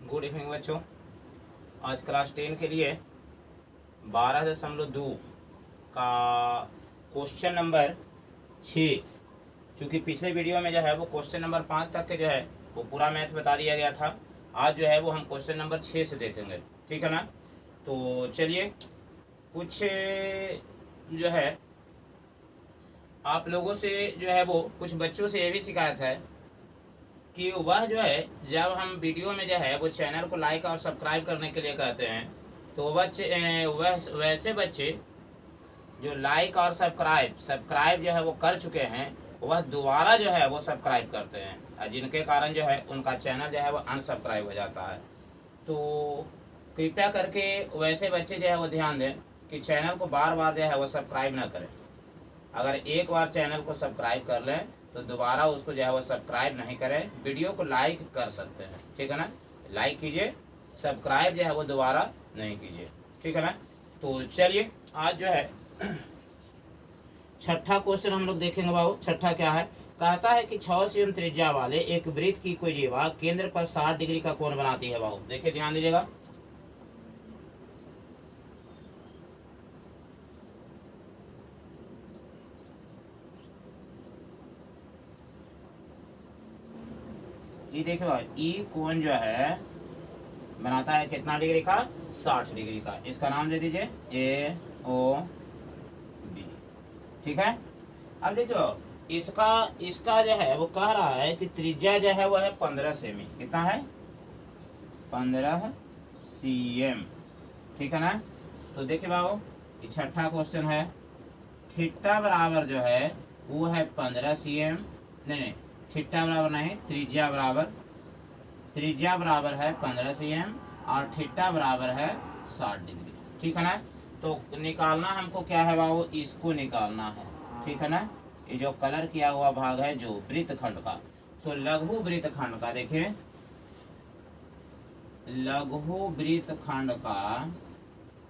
Good evening बच्चों। आज class 10 के लिए 12.2 का क्वेश्चन नंबर 6, चूँकि पिछले वीडियो में जो है वो क्वेश्चन नंबर 5 तक के जो है वो पूरा मैथ बता दिया गया था। आज जो है वो हम क्वेश्चन नंबर 6 से देखेंगे, ठीक है ना। तो चलिए, कुछ जो है आप लोगों से जो है वो कुछ बच्चों से ये भी शिकायत है कि वह जो है जब हम वीडियो में जो है वो चैनल को लाइक और सब्सक्राइब करने के लिए कहते हैं तो वैसे बच्चे जो लाइक और सब्सक्राइब जो है वो कर चुके हैं वह दोबारा जो है वो सब्सक्राइब करते हैं, और जिनके कारण जो है उनका चैनल जो है वो अनसब्सक्राइब हो जाता है। तो कृपया करके वैसे बच्चे जो है वो ध्यान दें कि चैनल को बार बार जो है वो सब्सक्राइब ना करें। अगर एक बार चैनल को सब्सक्राइब कर लें तो दोबारा उसको जो है वो सब्सक्राइब नहीं करें। वीडियो को लाइक कर सकते हैं, ठीक है ना, लाइक कीजिए, सब्सक्राइब जो है वो दोबारा नहीं कीजिए, ठीक है ना। तो चलिए, आज जो है छठा क्वेश्चन हम लोग देखेंगे बाबू। छठा क्या है, कहता है कि 6 सेमी त्रिज्या वाले एक वृत्त की कोई जीवा केंद्र पर 60 डिग्री का कोण बनाती है बाबू। देखिए, ध्यान दीजिएगा। ये देखो, ई कोण जो है बनाता है कितना डिग्री का, 60 डिग्री का। इसका नाम दे दीजिए ए ओ बी, ठीक है। अब देखो, इसका जो है वो कह रहा है कि त्रिज्या जो है वो है 15 सेमी। कितना है, 15 cm, ठीक है ना। तो देखिए बाबू, ये छठा क्वेश्चन है। थीटा बराबर जो है वो है 15 cm, नहीं, थीटा बराबर नहीं, त्रिज्या बराबर है 15 cm और थीटा बराबर है 60 डिग्री, ठीक है ना। तो निकालना हमको क्या है बाबू, इसको निकालना है, ठीक है ना। ये जो कलर किया हुआ भाग है जो वृत्तखंड का, तो लघु वृत्तखंड का देखिए, लघु वृत्तखंड का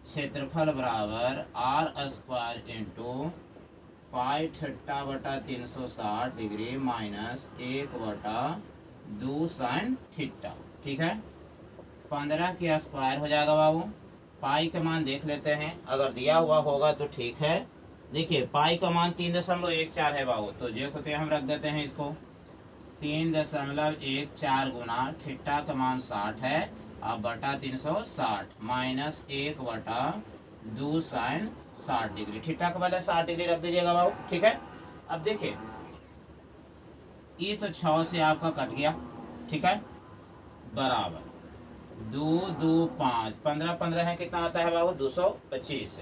क्षेत्रफल बराबर r² इंटू पाई थीटा बटा 360 डिग्री माइनस 1/2 साइन थीटा, ठीक है। 15 के स्क्वायर हो जाएगा बाबू। पाई का मान देख लेते हैं, अगर दिया हुआ होगा तो ठीक है। देखिए, पाई का मान 3.14 है बाबू, तो जे को हम रख देते हैं इसको 3.14 गुना थीटा का मान 60 है, अब बटा 360 माइनस 1/2 साइन 60 डिग्री। थीटा का पहले 60 डिग्री रख दीजिएगा बाबू, ठीक है। अब देखिए, ये तो 6 से आपका कट गया, ठीक है, बराबर 2 2 5 15 15 है, कितना आता है बाबू, 225।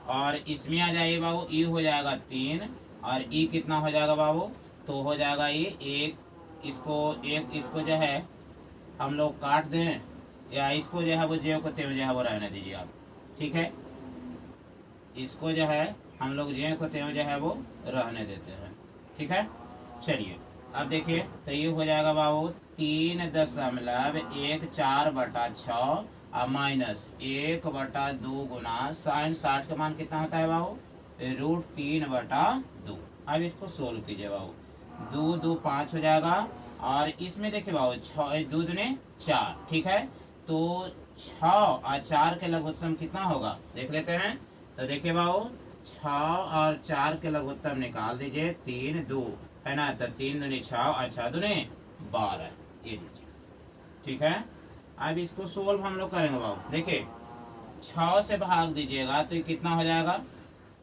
और इसमें आ जाइए बाबू, ई हो जाएगा 3 और ई कितना हो जाएगा बाबू, तो हो जाएगा ये एक। इसको जो है हम लोग काट दें, या इसको जो है वो जो को त्यों जो है वो रहने दीजिए आप, ठीक है। इसको जो है हम लोग जे को त्यों जो है वो रहने देते हैं, ठीक है। चलिए, अब देखिए, तो ये हो जाएगा बाबू 3.14/6 और माइनस 1/2 गुना साइन 60 का मान कितना होता है बाबू, √3/2। अब इसको सोल्व कीजिए बाबू, 2 2 5 हो जाएगा, और इसमें देखिए बाबू 6 2 दूने 4, ठीक है। तो 6 और 4 के लघुत्तम कितना होगा देख लेते हैं। तो देखिए बाबू, 6 और 4 के लघुत्तम निकाल दीजिए, 3 2 है ना, तो 3 दूनी 6 और 6 दूने 12, ये दीजिए, ठीक है। अब इसको सोल्व हम लोग करेंगे बाबू। देखिए, 6 से भाग दीजिएगा तो ये कितना हो जाएगा,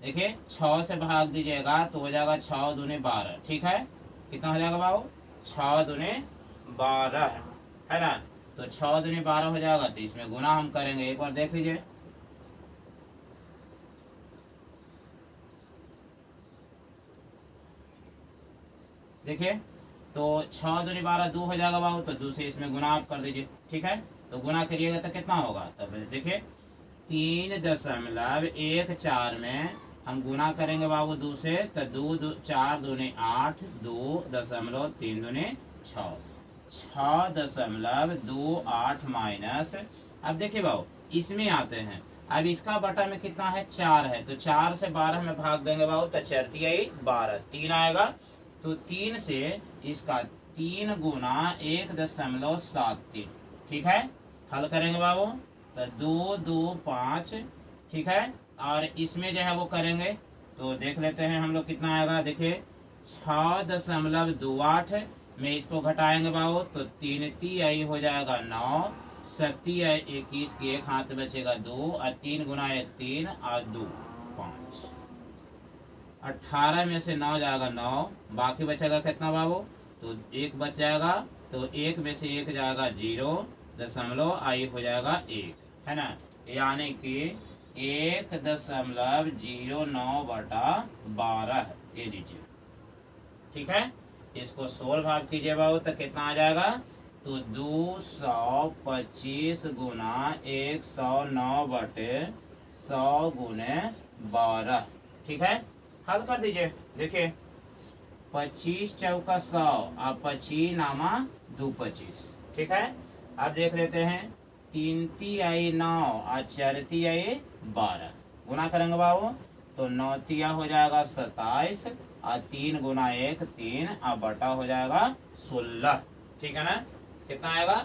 देखिए 6 से भाग दीजिएगा तो हो जाएगा 6 दूने 12, ठीक है। कितना हो जाएगा बाबू, 6 दूने 12 है ना। तो 6 दूने 12 हो जाएगा, तो इसमें गुना हम करेंगे, एक बार देख लीजिए। देखिए, तो 6 दूनी 12 2 हो जाएगा बाबू, तो 2 से इसमें गुना आप कर दीजिए, ठीक है। तो गुना करिएगा तो कितना होगा, तब देखिए 3.14 में हम गुना करेंगे बाबू 2 से, तो 2 4 दूनी 8, 2.3 दूनी 6, 6.28 माइनस। अब देखिए बाबू, इसमें आते हैं, अब इसका बटा में कितना है, 4 है, तो 4 से 12 में भाग देंगे बाबू, तो 4 × 12 3 आएगा। तो 3 से इसका 3 गुना 1.73, ठीक है। हल करेंगे बाबू तो 2 2 5, ठीक है। और इसमें जो है वो करेंगे तो देख लेते हैं हम लोग कितना आएगा। देखिए 6.28 में इसको घटाएंगे बाबू तो 3 तिहाई हो जाएगा 9, 7 21 की एक हाथ बचेगा 2 और 3 गुना 1 3 और 2 5। 18 में से 9 जाएगा 9, बाकी बचेगा कितना बाबू तो 1 बच जाएगा तो 1 में से 1 जाएगा 0.आई हो जाएगा 1, है ना। यानी कि 1.09/12 ये लीजिए, ठीक है। इसको 16 भाग कीजिए बाबू तो कितना आ जाएगा तो 225 गुना 109/100 गुने 12, ठीक है। हल कर दीजिए। देखिए 25 चौका 100 और 25 नामा 2 25, ठीक है। अब देख लेते हैं 3 तिहाई 9 और 4 तिहाई 12 गुना करेंगे बाबू तो 9 तिया हो जाएगा 27 और 3 गुना 1 3 और बटा हो जाएगा 16, ठीक है ना। कितना आएगा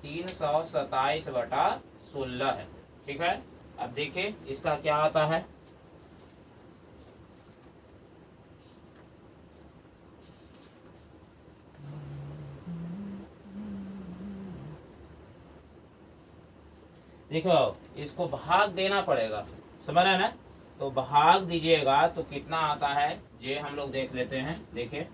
327/16 है, ठीक है। अब देखिए इसका क्या आता है। देखो इसको भाग देना पड़ेगा, समझ रहे हैं ना। तो भाग दीजिएगा तो कितना आता है ये हम लोग देख लेते हैं। देखिए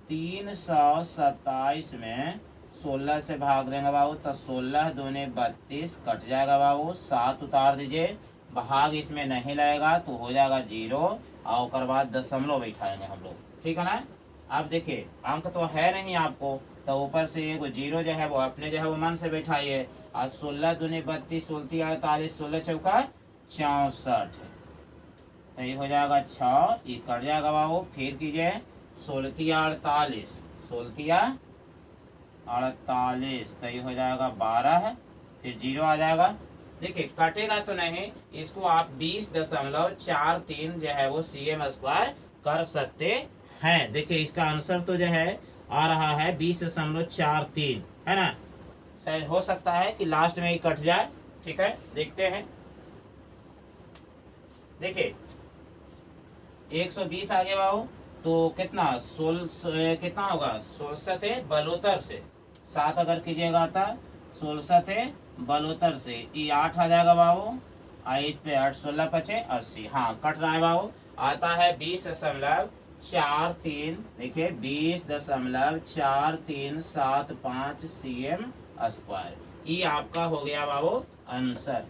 327 में 16 से भाग देंगे बाबू तो 16 दूने 32 कट जाएगा बाबू, 7 उतार दीजिए, भाग इसमें नहीं लगेगा तो हो जाएगा 0 और उसके बाद दशमलव बैठाएंगे हम लोग, ठीक है ना। अब देखिए अंक तो है नहीं आपको तो ऊपर से एक 0 जो है वो अपने जो है वो मन से बैठाइए। और 16 दूने 32 16 48 16 चौका 64, तो ये हो जाएगा 6, ये कट जाएगा बाबू। फिर कीजिए 16 48 16 48 तो ये हो जाएगा 12, फिर 0 आ जाएगा। देखिए कटेगा तो नहीं, इसको आप 20.43 जो है वो cm² कर सकते हैं। देखिए इसका आंसर तो जो है आ रहा है 20.43, है ना। शायद हो सकता है कि लास्ट में ही कट जाए, ठीक है। देखते हैं। देखिए 120 आ गया बाबू तो कितना 16 कितना होगा 16 थे बलोतर से 7 अगर कीजिएगा था 16 थे बलोतर से ये 8 आ जाएगा बाबू। 8 पे 8 16 पचे 80, हाँ कट रहा है बाबू। आता है 20.43, देखिए 20.4375 cm², ये आपका हो गया बाबू आंसर।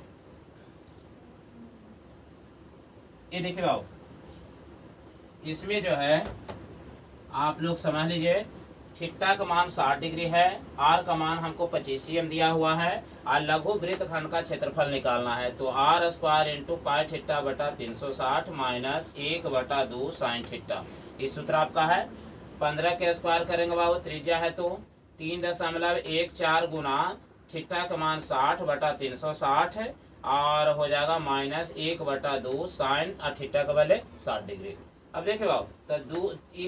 ये देखिए बाबू इसमें जो है आप लोग समझ लीजिए थीटा का मान 60 डिग्री है, आर का मान हमको 25 cm दिया हुआ है और लघु वृत्त खंड का क्षेत्रफल निकालना है। तो r² इंटू पाई थीटा बटा 360 माइनस 1/2 साइन थीटा, इस सूत्र आपका है। 15 के स्क्वायर करेंगे बाबू, त्रिज्या है तो 3.14 गुना थीटा का मान 60/360 और हो जाएगा माइनस 1/2 साइन और थीटा का वाले 60 डिग्री। अब देखिए बाबू तो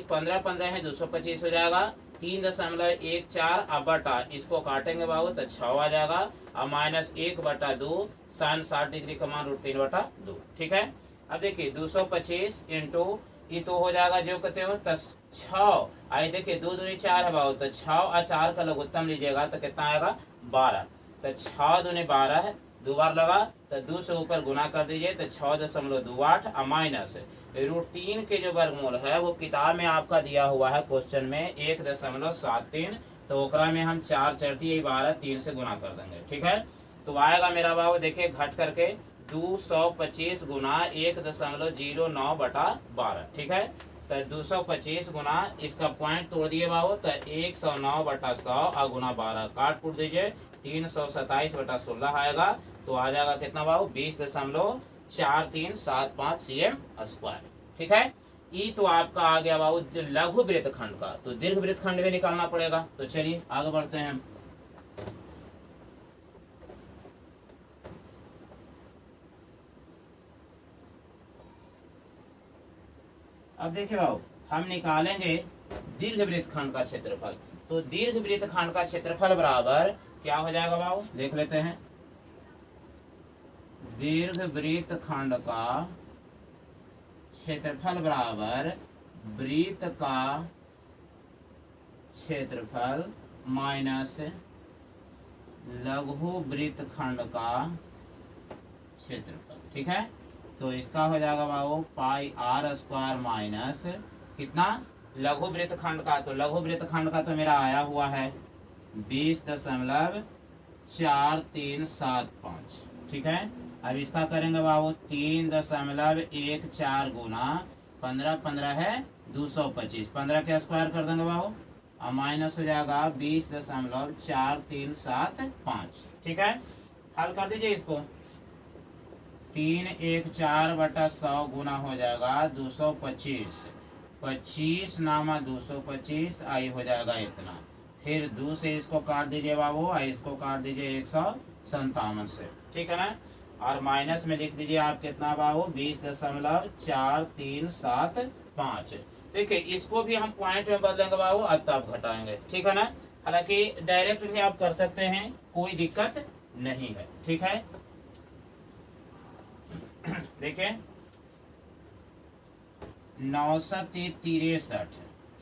15 15 है 225 हो जाएगा। 3.14 अब बटा इसको काटेंगे बाबू तो 6 आ जाएगा और माइनस 1/2 साइन 60 डिग्री का मान √3/2, ठीक है। अब देखिए 225 इंटू ये तो हो जाएगा जो कहते हो तो 6 आई, देखिए 2 दूनी 4 है बाबू तो 6 और 4 का लघुत्तम लीजिएगा तो कितना आएगा 12, तो 6 दूनी 12 है, 2 बार लगा तो 2 से ऊपर गुना कर दीजिए तो 6.28 और माइनस √3 के जो वर्गमूल है वो किताब में आपका दिया हुआ है क्वेश्चन में 1.73, तो ओकरा में हम 4 4 12 3 से गुना कर देंगे, ठीक है। तो आएगा मेरा बाबू देखिए घट करके 225 गुना 1.09/12, ठीक है। तो 225 गुना इसका पॉइंट तोड़ दिए बाबू तो 109/100 और गुना 12 काट कूट दीजिए 327/16 आएगा। तो आ जाएगा कितना बाबू 20.4375 cm², ठीक है। ई तो आपका आ गया बाबू लघु वृत्त खंड का। तो दीर्घ वृत्त खंड भी निकालना पड़ेगा। तो चलिए आगे बढ़ते हैं। अब देखिए बाबू हम निकालेंगे दीर्घ वृत्तखंड का क्षेत्रफल। तो दीर्घ वृत्तखंड का क्षेत्रफल बराबर क्या हो जाएगा बाबू, देख लेते हैं। दीर्घ वृत्तखंड का क्षेत्रफल बराबर वृत्त का क्षेत्रफल माइनस लघु वृत्तखंड का क्षेत्रफल। ठीक है, तो इसका हो जाएगा बाबू पाई आर स्क्वायर माइनस कितना, लघु वृत्तखंड का। तो लघु वृत्तखंड का तो मेरा आया हुआ है 20.4375। ठीक है, अब इसका करेंगे बाबू 3.14 गुना 15, 15 है 225, 15 के स्क्वायर कर देंगे बाबू और माइनस हो जाएगा 20.4375। ठीक है, हल कर दीजिए इसको। 314/100 गुना हो जाएगा 225, 25 नामा 225 आई हो जाएगा इतना। फिर 2 से इसको काट दीजिए बाबू, आई इसको काट दीजिए 157 से। ठीक है ना, और माइनस में लिख दीजिए आप कितना बाबू 20.4375। देखिए इसको भी हम पॉइंट में बदलेंगे बाबू और तब घटाएंगे। ठीक है ना, हालांकि डायरेक्ट भी आप कर सकते हैं, कोई दिक्कत नहीं है। ठीक है, देखिए 963,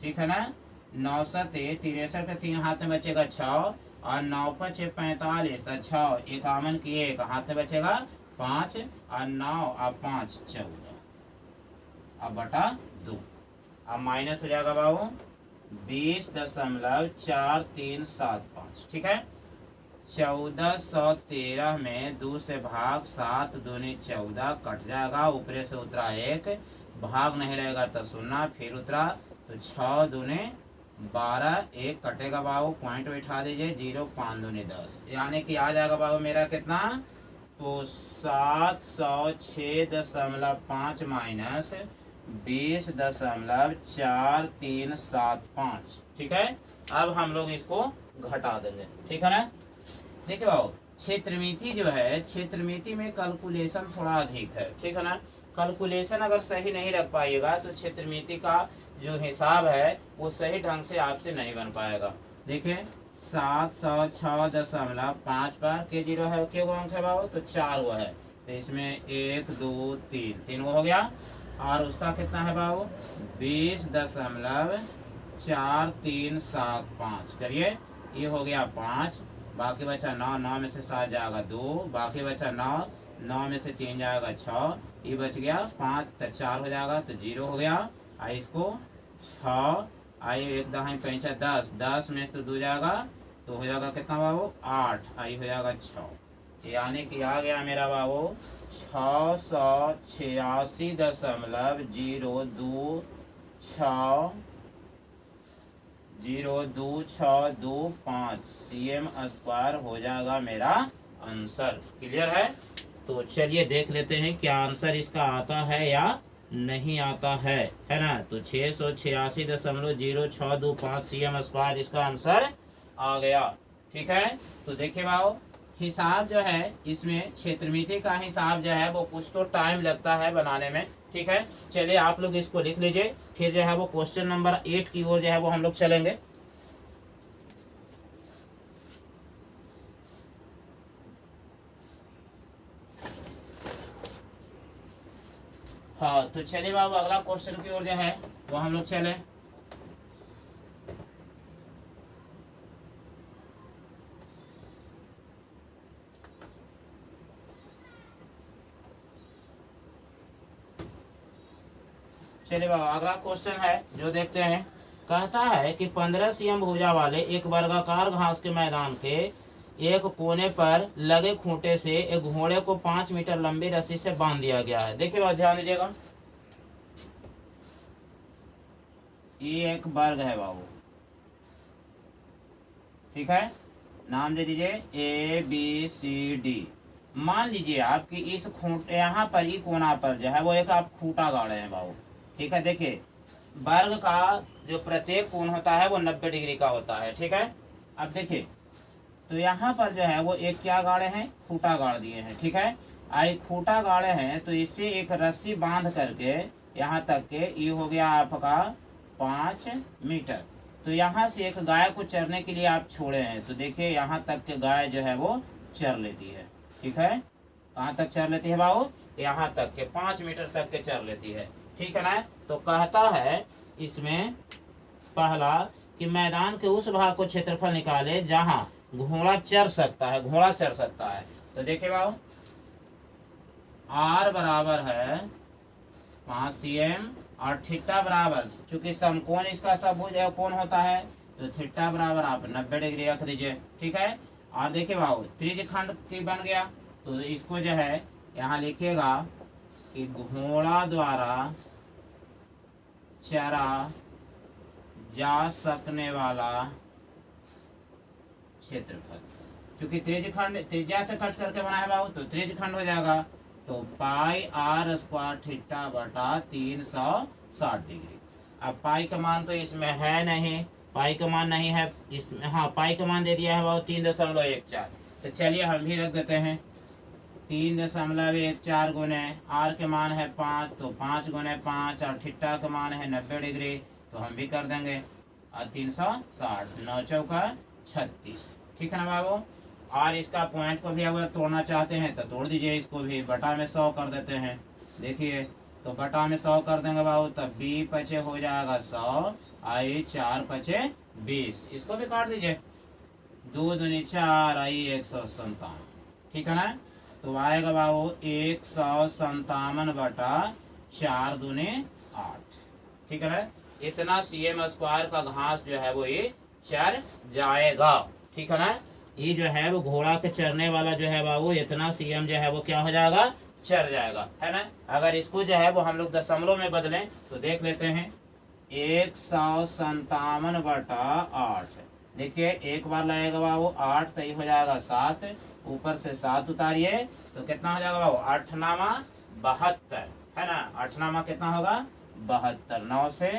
ठीक है ना, 963 का 3 हाथ में बचेगा 6 और 9 5 45, तो 6 51 की 1 हाथ में बचेगा 5 और 9 और 5 14 अब बटा 2। अब माइनस हो जाएगा बाबू 20.4375। ठीक है, 1413 में 2 से भाग 7 दूनी 14 कट जाएगा, ऊपरे से उतरा 1, भाग नहीं रहेगा तो 0, फिर उतरा तो 6 दूने 12, 1 कटेगा बाबू, पॉइंट बैठा दीजिए 0, 5 दूनी 10, यानी कि आ जाएगा बाबू मेरा कितना, तो 706.5 माइनस 20.4375। ठीक है, अब हम लोग इसको घटा देंगे। ठीक है ना, देखिए बाबू क्षेत्रमिति जो है, क्षेत्रमिति में कैलकुलेशन थोड़ा अधिक है। ठीक है ना, कैलकुलेशन अगर सही नहीं रख पाइएगा तो क्षेत्रमिति का जो हिसाब है वो सही ढंग से आपसे नहीं बन पाएगा। देखिए 706.5 पर के 0 है, के गो अंक है बाबू, तो 4 वो है, तो इसमें 1 2 3 वो हो गया, और उसका कितना है बाबू 20.4375 करिए, ये हो गया 5, बाकी बचा 9, 9 में से 7 जाएगा 2, बाकी बचा 9, 9 में से 3 जाएगा 6, ये बच गया 5, तो 4 हो जाएगा, तो 0 हो गया। आई इसको 6, आई 1 दहाई 5 10, 10 में से 2 जाएगा तो हो जाएगा कितना बाबू 8, आई हो जाएगा 6, यानी कि आ गया मेरा बाबू 686.02625 cm स्क्वायर हो जाएगा मेरा आंसर। क्लियर है, तो चलिए देख लेते हैं क्या आंसर इसका आता है या नहीं आता है ना। तो 686.0625 cm स्क्वायर इसका आंसर आ गया। ठीक है, तो देखिए बाबू हिसाब जो है इसमें क्षेत्रमिति का हिसाब जो है वो कुछ तो टाइम लगता है बनाने में। ठीक है, चलिए आप लोग इसको लिख लीजिए, फिर जो है वो क्वेश्चन नंबर 8 की ओर जो है वो हम लोग चलेंगे। हाँ, तो चलिए बाबू अगला क्वेश्चन की ओर जो है वो हम लोग चलें। चलिए बाबा अगला क्वेश्चन है जो देखते हैं। कहता है कि 15 cm भुजा वाले एक वर्गाकार घास के मैदान के एक कोने पर लगे खूंटे से एक घोड़े को 5 मीटर लंबी रस्सी से बांध दिया गया है। देखिए बाबा ध्यान दीजिएगा, ये एक वर्ग है बाबू। ठीक है, नाम दे दीजिए ABCD। मान लीजिए आपकी इस खूंटे यहाँ पर ही कोना पर जो है वो एक आप खूंटा गाड़े हैं बाबू। ठीक है, देखिए वर्ग का जो प्रत्येक कोण होता है वो 90 डिग्री का होता है। ठीक है, अब देखिए तो यहाँ पर जो है वो एक क्या गाड़े हैं, खूंटा गाड़ दिए हैं। ठीक है, आई खूंटा गाड़े हैं तो इससे एक रस्सी बांध करके यहाँ तक के ये हो गया आपका 5 मीटर। तो यहाँ से एक गाय को चरने के लिए आप छोड़े हैं, तो देखिए यहाँ तक के गाय जो है वो चर लेती है। ठीक है, कहाँ तक चर लेती है बाबू? यहाँ तक के 5 मीटर तक के चर लेती है। ठीक है ना। तो कहता है इसमें पहला कि मैदान के उस भाग को क्षेत्रफल निकाले जहां घोड़ा चर सकता है। घोड़ा चर सकता है तो देखिए बाबू, आर बराबर है 5 cm और थीटा बराबर, चूंकि समकोण इसका सबभुज कोण होता है तो थीटा बराबर आप 90 डिग्री रख दीजिए। ठीक है। और देखिए बाबू त्रिज्यखंड की बन गया, तो इसको जो है यहाँ लिखिएगा कि घोड़ा द्वारा चरा जा सकने वाला क्षेत्रफल। चूंकि त्रिज्यखंड त्रिज्या से कट करके बना है बाबू, तो त्रिज्यखंड हो जाएगा। तो पाई आर स्क्वायर थीटा बटा 360 डिग्री। अब पाई का मान तो इसमें है नहीं, पाई का मान नहीं है इसमें। हाँ, पाई का मान दे दिया है बाबू 3.14। तो चलिए हम भी रख देते हैं 3.14 गुने आर के मान है 5, तो 5 गुने 5 और थीटा का मान है 90 डिग्री, तो हम भी कर देंगे। और 360 9 चौका 36। ठीक है ना बाबू। और इसका पॉइंट को भी अगर तोड़ना चाहते हैं तो तोड़ दीजिए, इसको भी बटा में 100 कर देते हैं। देखिए तो बटा में 100 कर देंगे बाबू, तब बी पचे हो जाएगा 100, आई 4 पचे 20। इसको भी काट दीजिए, 2 दूनी 4 आई 157। ठीक है ना। तो आएगा बाबू 157 बटा 4 दूनी 8। ठीक है ना। इतना cm स्क्वायर का घास जो है वो ये चर जाएगा। ठीक है ना। ये जो है वो घोड़ा के चरने वाला जो है बाबू इतना cm जो है वो क्या हो जाएगा, चर जाएगा, है ना। अगर इसको जो है वो हम लोग दशमलव में बदलें तो देख लेते हैं 157 बटा 8। देखिए एक बार लगेगा बाबू 8, तो ये हो जाएगा 7, ऊपर से 7 उतारिए तो कितना हो जाएगा बाबू 8 नामा 72, है ना। 8 नामा कितना होगा 72, 9 से।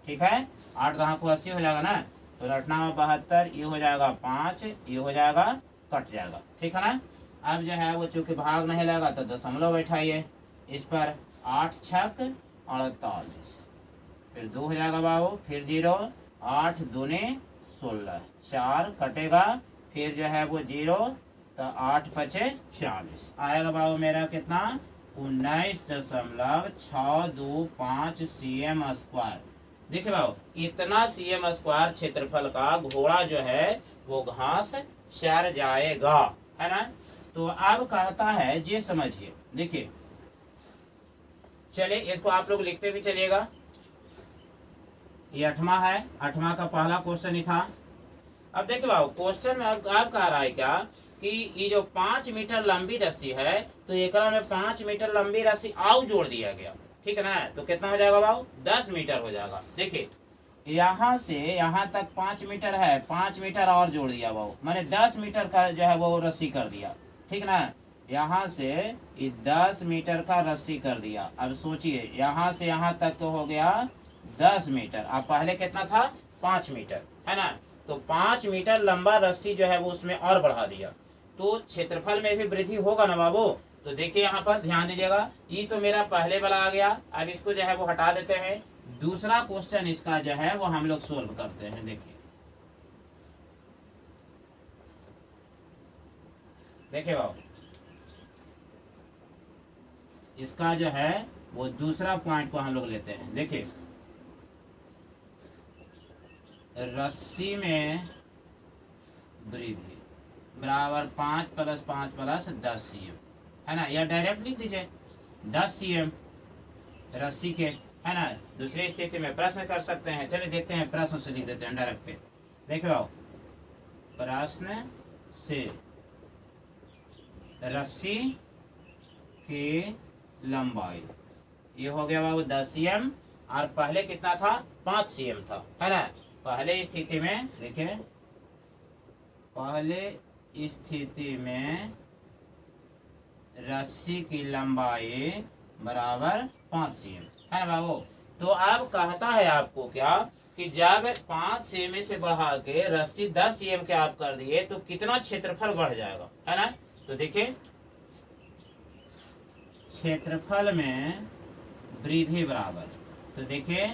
ठीक है, 8 दहा को 80 हो जाएगा ना, तो 8 नामा 72, ये हो जाएगा 5, ये हो जाएगा कट जाएगा। ठीक है ना। अब जो है वो चूंकि भाग नहीं लगा तो दशमलव बैठाइए इस पर, 8 छक 48, फिर 2 हो जाएगा बाबू, फिर 0, 8 दूने 16, 4 कटेगा, फिर जो है वो 0, तो 8 पचे 40 आएगा बाबू मेरा कितना 19.625 cm स्क्वायर। देखिए बाबू इतना cm स्क्वायर क्षेत्रफल का घोड़ा जो है वो घास चर जाएगा, है ना। तो अब कहता है ये समझिए, देखिए चलिए इसको आप लोग लिखते भी चलिएगा। ये 8वां है, 8वां का पहला क्वेश्चन ही था। अब देखिए बाबू क्वेश्चन में आप कह रहा है क्या कि ये जो 5 मीटर लंबी रस्सी है तो एकरा में 5 मीटर लंबी रस्सी आउ जोड़ दिया गया। ठीक है ना। तो कितना हो जाएगा बाबू 10 मीटर हो जाएगा। देखिए यहाँ से यहाँ तक 5 मीटर है, 5 मीटर और जोड़ दिया बाबू, मैंने 10 मीटर का जो है वो रस्सी कर दिया। ठीक ना। यहाँ से 10 मीटर का रस्सी कर दिया। अब सोचिए यहाँ से यहाँ तक तो हो गया 10 मीटर, अब पहले कितना था 5 मीटर, है ना। तो 5 मीटर लंबा रस्सी जो है वो उसमें और बढ़ा दिया, तो क्षेत्रफल में भी वृद्धि होगा ना बाबू। तो देखिए यहाँ पर ध्यान दीजिएगा, ये तो मेरा पहले वाला आ गया। अब इसको जो है वो हटा देते हैं। दूसरा क्वेश्चन इसका जो है वो हम लोग सोल्व करते हैं। देखिए देखिए बाबू इसका जो है वो दूसरा पॉइंट को हम लोग लेते हैं। देखिए रस्सी में वृद्धि बराबर 5 + 5 + 10 cm, है ना। या डायरेक्ट लिख दीजिए 10 cm रस्सी के, है ना। दूसरी स्थिति में प्रश्न कर सकते हैं। चलिए देखते हैं, प्रश्न से लिख देते हैं डायरेक्ट पे। देखो प्रश्न से रस्सी की लंबाई ये हो गया बाबू 10 cm, और पहले कितना था 5 cm था, है ना। पहले स्थिति में देखिए, पहले स्थिति में रस्सी की लंबाई बराबर 5 cm, है ना बाबू। तो अब कहता है आपको क्या कि जब 5 cm से बढ़ा के रस्सी 10 cm के आप कर दिए तो कितना क्षेत्रफल बढ़ जाएगा, है ना। तो देखिए क्षेत्रफल में वृद्धि बराबर, तो देखिए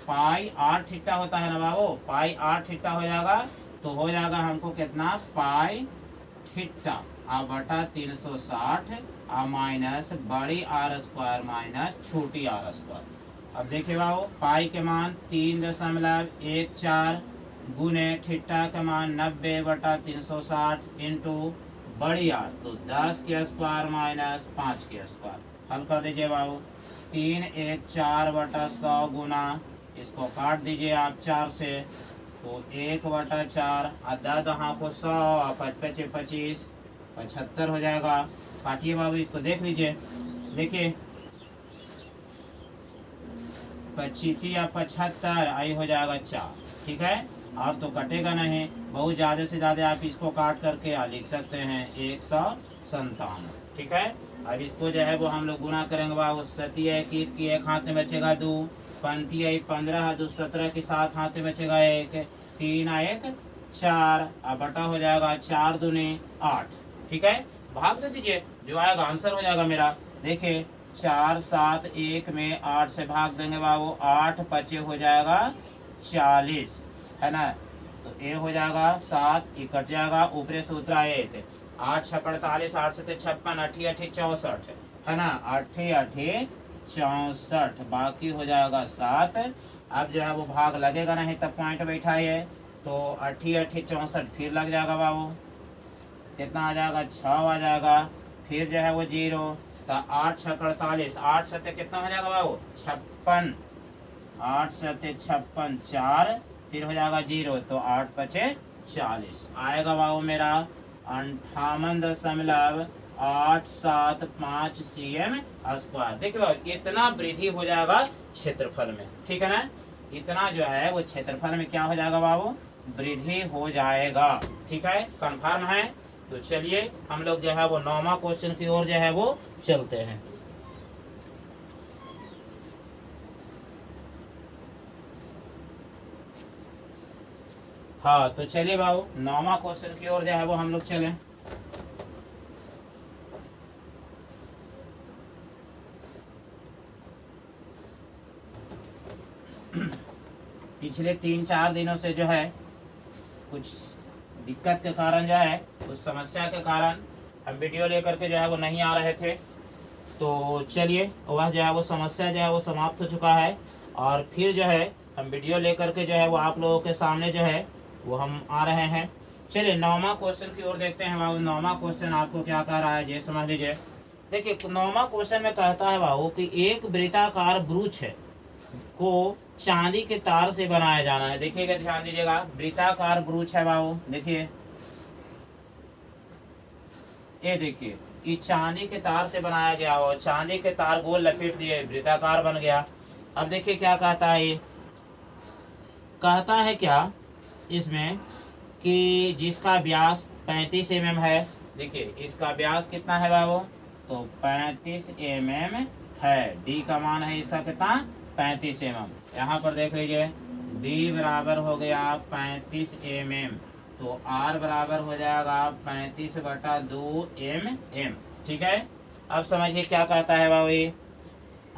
पाई 8 थीटा होता है ना बाबू, पाई 8 थीटा हो जाएगा। तो हो जाएगा हमको कितना, पाई थीटा आ बटा 360 आ माइनस बड़ी आर स्क्वायर माइनस छोटी आर स्क्वायर। अब देखिए बाबू, पाई के मान 3.14 गुने थीटा के मान 90 बटा 360 इंटू बड़ी आर तो 10 के स्क्वायर माइनस 5 के स्क्वायर। हल कर दीजिए बाबू, 314 बटा 100 गुना, इसको काट दीजिए आप 4 से, तो 1 बटा 4 आधा दहा को 100 और 5 25 75 हो जाएगा। काटिए बाबू, इसको देख लीजिए, देखिए 25 या 75 आई हो जाएगा 4, ठीक है, और तो कटेगा नहीं। बहुत ज़्यादा से ज़्यादा आप इसको काट करके लिख सकते हैं 157, ठीक है। अब इसको जो है वो हम लोग गुना करेंगे बाबू, 21 की एक हाथ में बचेगा 2, 15 2 17 के 7 हाथ में बचेगा 1, 3 1 4, अब बटा हो जाएगा 4 दूनी 8, ठीक है। भाग दे दीजिए, जो आएगा आंसर हो जाएगा मेरा। देखिए 4 7 1 में 8 से भाग देंगे बाबू, 8 पचे हो जाएगा 40, है ना। तो ये हो जाएगा 7, ये कट जाएगा, ऊपरे से उतरा 1, 8 6 48, 8 से 56, 8 8 64, है ना, 8 8 64, बाकी हो जाएगा 7। अब जो है वो भाग लगेगा नहीं, तब पॉइंट बैठाइए, तो 8 8 64 फिर लग जाएगा बाबू, कितना आ जाएगा 6 आ जाएगा, फिर जो है वो 0, तो 8 6 48, 8 7 कितना हो जाएगा बाबू 56, 8 7 56 4, फिर हो जाएगा 0, तो 8 5 40 आएगा बाबू मेरा 58.875 cm स्क्वायर। देखिए बाबू, इतना वृद्धि हो जाएगा क्षेत्रफल में, ठीक है ना, इतना जो है वो क्षेत्रफल में क्या हो जाएगा बाबू, वृद्धि हो जाएगा, ठीक है, कंफर्म है। तो चलिए हम लोग जो है वो 9वां क्वेश्चन की ओर जो है वो चलते हैं। हाँ तो चलिए बाबू 9वां क्वेश्चन की ओर जो है वो हम लोग चलें। पिछले 3-4 दिनों से जो है कुछ दिक्कत के कारण जो है, कुछ समस्या के कारण हम वीडियो लेकर के जो है वो नहीं आ रहे थे। तो चलिए वह जो है वो समस्या जो है वो समाप्त हो चुका है, और फिर जो है हम वीडियो लेकर के जो है वो आप लोगों के सामने जो है वो हम आ रहे हैं। चलिए 9वां क्वेश्चन की ओर देखते हैं बाबू। 9वां क्वेश्चन आपको क्या कह रहा है ये समझ लीजिए। देखिए 9वां क्वेश्चन में कहता है बाबू कि एक वृत्ताकार ब्रूच है को चांदी के तार से बनाया जाना है। देखिएगा, ध्यान दीजिएगा, वृत्ताकार ब्रूच है बाबू, देखिए ये देखिए, ये चांदी के तार से बनाया गया हो, चांदी के तार गोल लपेट दिए, वृत्ताकार बन गया। अब देखिए क्या कहता है, ये कहता है क्या इसमें कि जिसका व्यास 35 mm है। देखिए इसका व्यास कितना है बाबू, तो 35 mm है। डी का मान है इसका कितना, 35 mm। यहाँ पर देख लीजिए, डी बराबर हो गया 35 mm, तो आर बराबर हो जाएगा 35/2 mm, ठीक है। अब समझिए क्या कहता है बाबू, ये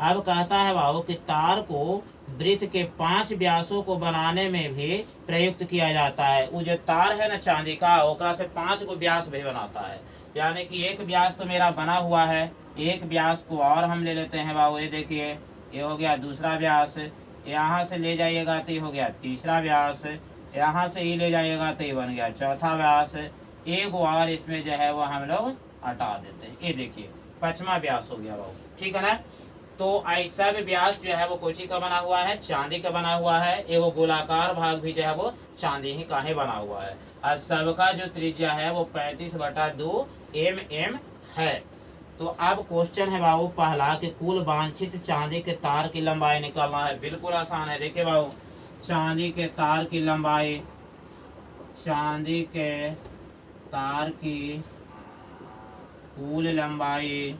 अब कहता है बाबू कि तार को वृत्त के 5 व्यासों को बनाने में भी प्रयुक्त किया जाता है। वो जो तार है ना चांदी का, ओकरा से 5 को व्यास भी बनाता है, यानी कि एक व्यास तो मेरा बना हुआ है, एक व्यास को और हम ले लेते हैं बाबू। ये देखिए, ये हो गया दूसरा व्यास, यहाँ से ले जाइएगा तो ये हो गया तीसरा व्यास, यहाँ से ही ले जाइएगा तो ये बन गया चौथा व्यास, एक और इसमें जो है वो हम लोग हटा देते हैं। ये देखिए 5वां व्यास हो गया बाबू, ठीक है ना। तो ऐसा भी व्यास जो है वो कोची का बना हुआ है, चांदी का बना हुआ है। एगो गोलाकार भाग भी जो है वो चांदी ही का ही बना हुआ है, और सबका जो त्रिज्या है वो 35/2 mm है। तो अब क्वेश्चन है बाबू पहला कि कुल वांछित चांदी के तार की लंबाई निकालना है। बिल्कुल आसान है। देखिए बाबू, चांदी के तार की लंबाई, चांदी के तार की कुल लंबाई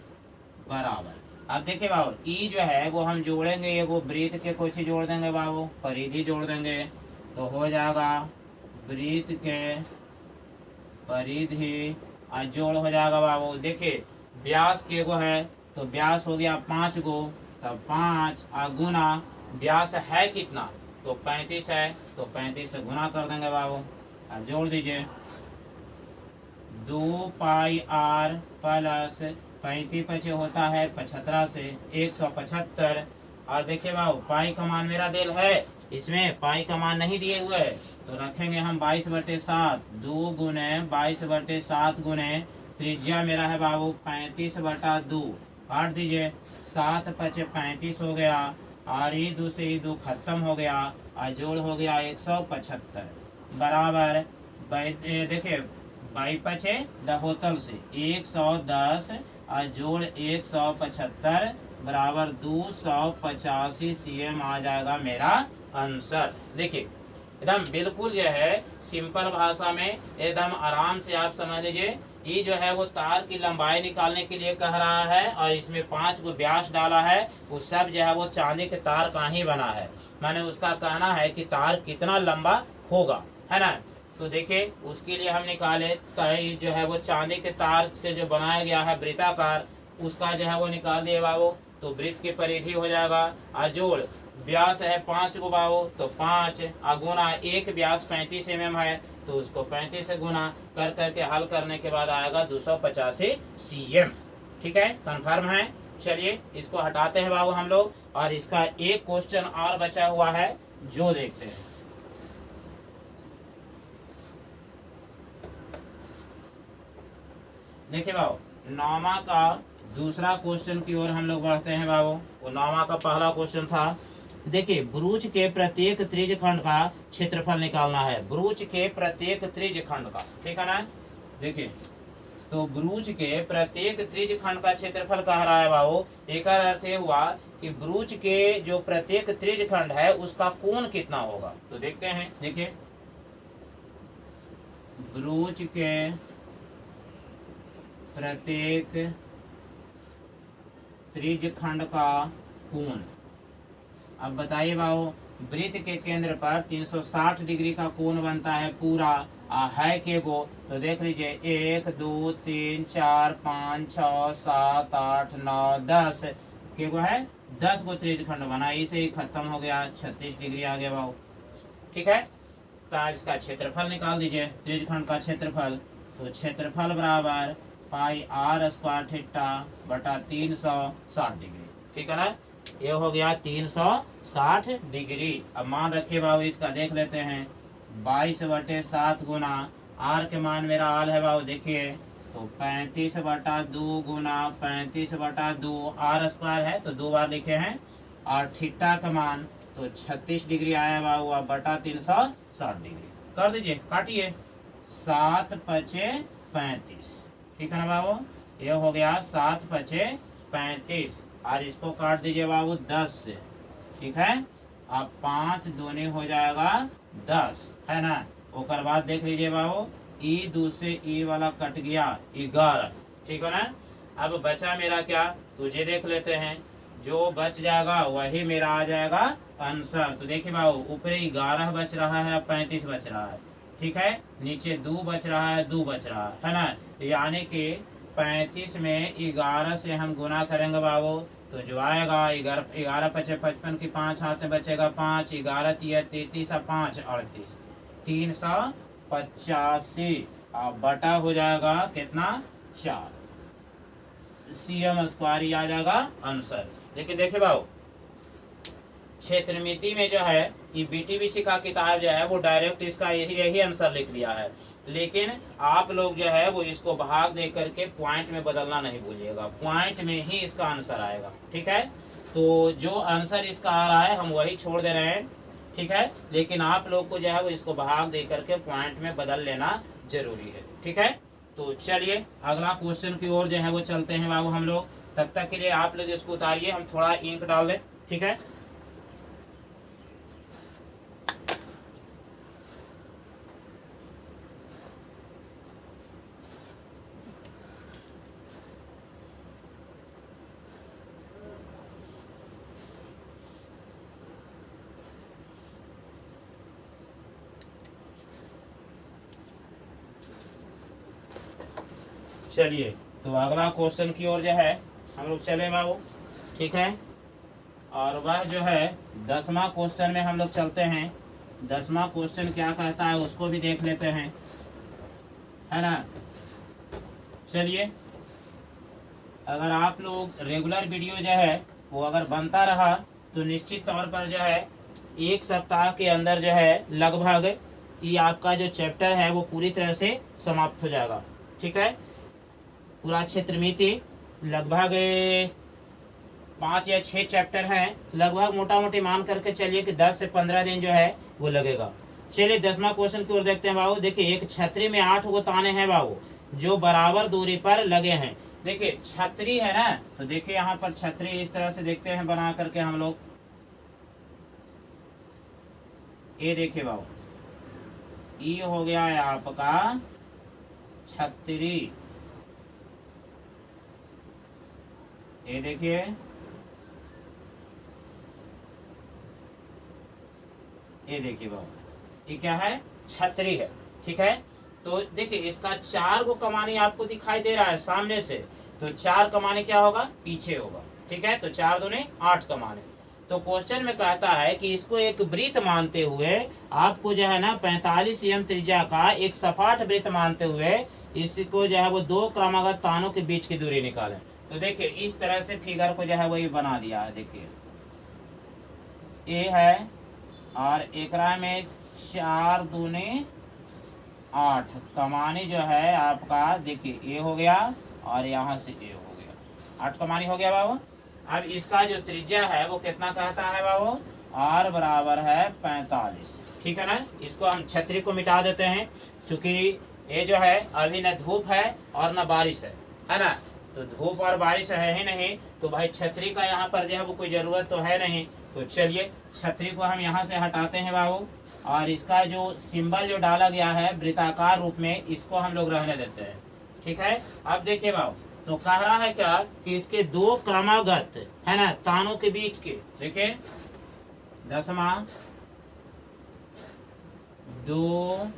बराबर, अब देखिए बाबू ई जो है वो हम जोड़ेंगे, ये वो वृत्त के कुछ जोड़ देंगे बाबू, परिधि जोड़ देंगे, तो हो जाएगा वृत्त के परिधि और जोड़ हो जाएगा बाबू। देखिए व्यास के गो है, तो व्यास हो गया 5 गो, तब 5 और गुना व्यास है कितना, तो 35 है, तो 35 से गुना कर देंगे बाबू। अब जोड़ दीजिए 2 पाई आर प्लस 35 पचे होता है 75 से 175। और देखिए बाबू पाई का मान मेरा दिल है, इसमें पाई का मान नहीं दिए हुए है, तो रखेंगे हम 22/7। 2 गुने 22/7 गुने त्रिज्या मेरा है बाबू 35/2। काट दीजिए 7 पचे 35 हो गया, और ये 2 से ये 2 खत्म हो गया, और जोड़ हो गया 175 बराबर। देखिए 22 पचे दहोतल से 110, और जोड़ 175 बराबर 285 cm आ जाएगा मेरा आंसर। देखिए एकदम बिल्कुल जो है सिंपल भाषा में एकदम आराम से आप समझ लीजिए। ये जो है वो तार की लंबाई निकालने के लिए कह रहा है, और इसमें 5 को व्यास डाला है, वो सब जो है वो चांदी के तार का ही बना है। माने उसका कहना है कि तार कितना लंबा होगा, है ना। तो देखिए उसके लिए हम निकाले तो जो है वो चांदी के तार से जो बनाया गया है वृत्ताकार, उसका जो है वो निकाल दिए बाबू, तो वृत्त की परिधि हो जाएगा। अजोड़ व्यास है 5 को बाबू, तो 5 गुना एक व्यास 35 mm है, तो उसको 35 से गुना कर करके हल करने के बाद आएगा 285 cm। ठीक है, कन्फर्म है। चलिए इसको हटाते हैं बाबू हम लोग, और इसका एक क्वेश्चन और बचा हुआ है जो देखते हैं। देखिए बाबू 9वां का दूसरा क्वेश्चन की ओर हम लोग बढ़ते हैं बाबू। वो 9वां का पहला क्वेश्चन था। देखिए ब्रूच के प्रत्येक त्रिज्य खंड का क्षेत्रफल निकालना है। ब्रूच के प्रत्येक त्रिज्य खंड का, ठीक है ना। देखिए तो ब्रूच के प्रत्येक त्रिज्य खंड का क्षेत्रफल कह रहा है बाबू। एक अर्थ ये हुआ कि ब्रूच के जो प्रत्येक त्रिज्य खंड है उसका कोण कितना होगा। तो देखते हैं। देखिए ब्रूच के प्रत्येक त्रिज्य खंड का कोण। अब बताइए बाबू वृत्त के केंद्र पर 360 डिग्री का कोण बनता है पूरा, है के गो, तो देख लीजिए 1 2 3 4 5 6 7 8 9 10 के गो है, 10 गो त्रिज्य खंड बना, इसे ही खत्म हो गया, 36 डिग्री आ गया बाबू। ठीक है, तो इसका क्षेत्रफल निकाल दीजिए, त्रिज्य खंड का क्षेत्रफल। तो क्षेत्रफल बराबर पाई आर स्क्वायर थीटा बटा 360 डिग्री। ठीक है ना, ये हो गया 360 डिग्री। अब मान रखिए बाबू इसका देख लेते हैं 22/7 गुना आर के मान मेरा आल है बाबू। देखिए तो 35/2 गुना 35/2 आर स्क्वायर है तो 2 बार लिखे हैं, और थीटा का मान तो 36 डिग्री आया बाबू। अब बटा 360 डिग्री कर दीजिए, काटिए 7 पचे 35। ठीक है ना बाबू, ये हो गया 7 पचे 35, और इसको काट दीजिए बाबू 10 से। ठीक है, अब 5 दूनी हो जाएगा 10, है ना। उसके बाद देख लीजिए बाबू ई 2 से ई वाला कट गया 11। ठीक है ना, अब बचा मेरा क्या, तुझे देख लेते हैं। जो बच जाएगा वही मेरा आ जाएगा आंसर। तो देखिए बाबू ऊपर 11 बच रहा है, 35 बच रहा है। ठीक है, नीचे 2 बच रहा है, 2 बच रहा है ना। यानी कि 35 में 11 से हम गुना करेंगे बाबू, तो जो आएगा 11 पचे 55 की 5 हाथ में बचेगा 5, 11 तिया 33 और 5 38, 385। अब बटा हो जाएगा कितना 4 cm स्क्वायर आ जाएगा आंसर। लेकिन देखिए बाबू क्षेत्रमिति में जो है ये बीटीबीसी का किताब जो है वो डायरेक्ट इसका यही आंसर लिख दिया है, लेकिन आप लोग जो है वो इसको भाग दे करके पॉइंट में बदलना नहीं भूलिएगा, पॉइंट में ही इसका आंसर आएगा। ठीक है, तो जो आंसर इसका आ रहा है हम वही छोड़ दे रहे हैं। ठीक है, लेकिन आप लोग को जो है वो इसको भाग दे करके पॉइंट में बदल लेना जरूरी है। ठीक है, तो चलिए अगला क्वेश्चन की ओर जो है वो चलते हैं बाबू हम लोग। तब तक के लिए आप लोग इसको उतारिए, हम थोड़ा इंक डाल दें। ठीक है, चलिए तो अगला क्वेश्चन की ओर जो है हम लोग चले बाबू। ठीक है, और वह जो है 10वां क्वेश्चन में हम लोग चलते हैं। 10वां क्वेश्चन क्या कहता है उसको भी देख लेते हैं, है ना। चलिए, अगर आप लोग रेगुलर वीडियो जो है वो अगर बनता रहा तो निश्चित तौर पर जो है 1 सप्ताह के अंदर जो है लगभग ये आपका जो चैप्टर है वो पूरी तरह से समाप्त हो जाएगा। ठीक है, पूरा क्षेत्रमिति लगभग 5 या 6 चैप्टर हैं, लगभग मोटा मोटी मान करके चलिए कि 10 से 15 दिन जो है वो लगेगा। चलिए 10वां क्वेश्चन की ओर देखते हैं बाबू। देखिए, एक छतरी में 8 गो ताने हैं बाबू जो बराबर दूरी पर लगे हैं। देखिए छतरी है ना, तो देखिए यहाँ पर छतरी इस तरह से देखते हैं बना करके हम लोग। ये देखिए बाबू, ये हो गया है आपका छतरी। ये देखिए, ये देखिए बाबू, ये क्या है? छतरी है। ठीक है, तो देखिए इसका 4 गो कमानी आपको दिखाई दे रहा है सामने से, तो 4 कमानी क्या होगा? पीछे होगा। ठीक है, तो 4 दूने 8 कमाने। तो क्वेश्चन में कहता है कि इसको एक वृत्त मानते हुए आपको जो है ना 45 एम त्रिज्या का एक सपाट वृत्त मानते हुए इसको जो है वो 2 क्रमागत तानों के बीच की दूरी निकालें। तो देखिए इस तरह से फिगर को जो है वो ये बना दिया है। देखिए ये है और एकरा में 4 दूने 8 कमानी जो है आपका, देखिए ये हो गया और यहाँ से ये हो गया, 8 कमानी हो गया बाबू। अब इसका जो त्रिज्या है वो कितना कहता है बाबू? R बराबर है 45। ठीक है ना, इसको हम छतरी को मिटा देते हैं, क्योंकि ये जो है अभी न धूप है और न बारिश है ना। तो धूप और बारिश है ही नहीं, तो भाई छतरी का यहाँ पर जो है वो कोई ज़रूरत तो है नहीं। तो चलिए छतरी को हम यहाँ से हटाते हैं बाबू, और इसका जो सिंबल जो डाला गया है वृत्ताकार रूप में, इसको हम लोग रहने देते हैं। ठीक है, अब देखिए बाबू, तो कह रहा है क्या कि इसके 2 क्रमागत है ना तानों के बीच के, देखिए 10वां 2